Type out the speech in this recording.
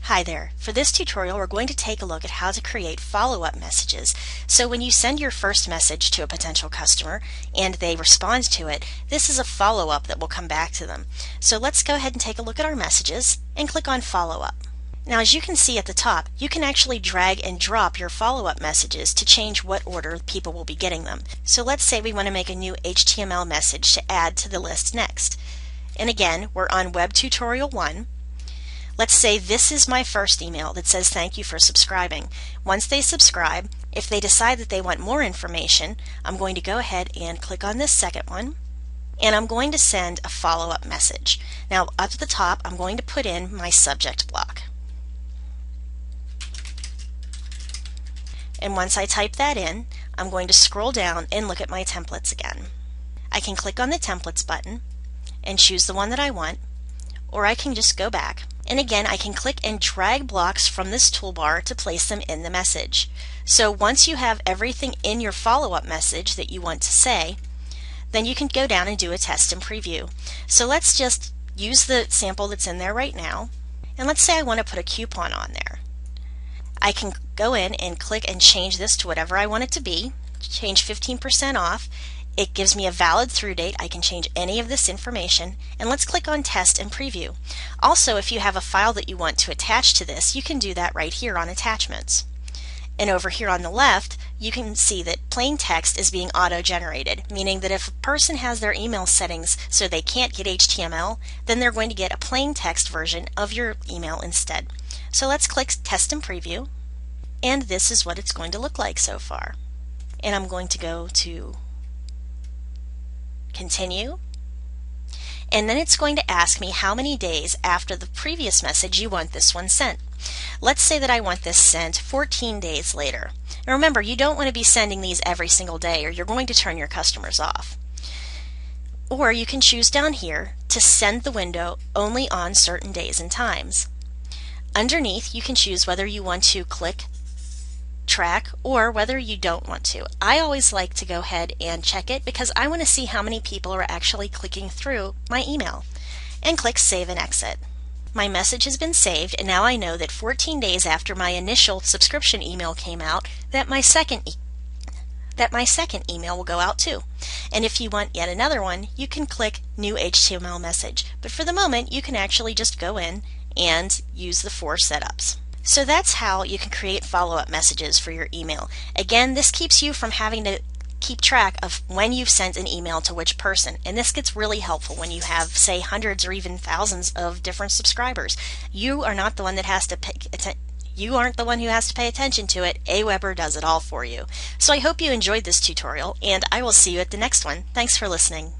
Hi there. For this tutorial, we're going to take a look at how to create follow-up messages. So when you send your first message to a potential customer and they respond to it, this is a follow-up that will come back to them. So let's go ahead and take a look at our messages and click on follow-up. Now, as you can see at the top, you can actually drag and drop your follow-up messages to change what order people will be getting them. So let's say we want to make a new HTML message to add to the list next. And again, we're on Web Tutorial 1. Let's say this is my first email that says thank you for subscribing. Once they subscribe, if they decide that they want more information, I'm going to go ahead and click on this second one, and I'm going to send a follow-up message. Now up at the top, I'm going to put in my subject block. And once I type that in, I'm going to scroll down and look at my templates again. I can click on the templates button and choose the one that I want, or I can just go back. And again, I can click and drag blocks from this toolbar to place them in the message. So once you have everything in your follow-up message that you want to say, then you can go down and do a test and preview. So let's just use the sample that's in there right now. And let's say I want to put a coupon on there. I can go in and click and change this to whatever I want it to be, change 15% off. It gives me a valid through date. I can change any of this information, and let's click on test and preview. Also, if you have a file that you want to attach to this, you can do that right here on attachments. And over here on the left, you can see that plain text is being auto-generated, meaning that if a person has their email settings so they can't get HTML, then they're going to get a plain text version of your email instead. So let's click test and preview, and this is what it's going to look like so far. And I'm going to go to continue, and then it's going to ask me how many days after the previous message you want this one sent. Let's say that I want this sent 14 days later. And remember, you don't want to be sending these every single day or you're going to turn your customers off. Or you can choose down here to send the window only on certain days and times. Underneath, you can choose whether you want to click track or whether you don't want to. I always like to go ahead and check it because I want to see how many people are actually clicking through my email. And click save and exit. My message has been saved, and now I know that 14 days after my initial subscription email came out that my second email will go out too. And if you want yet another one, you can click new HTML message. But for the moment, you can actually just go in and use the 4 setups. So that's how you can create follow-up messages for your email. Again, this keeps you from having to keep track of when you've sent an email to which person. And this gets really helpful when you have, say, hundreds or even thousands of different subscribers. You are not the one that has to pay attention to it. Aweber does it all for you. So I hope you enjoyed this tutorial, and I will see you at the next one. Thanks for listening.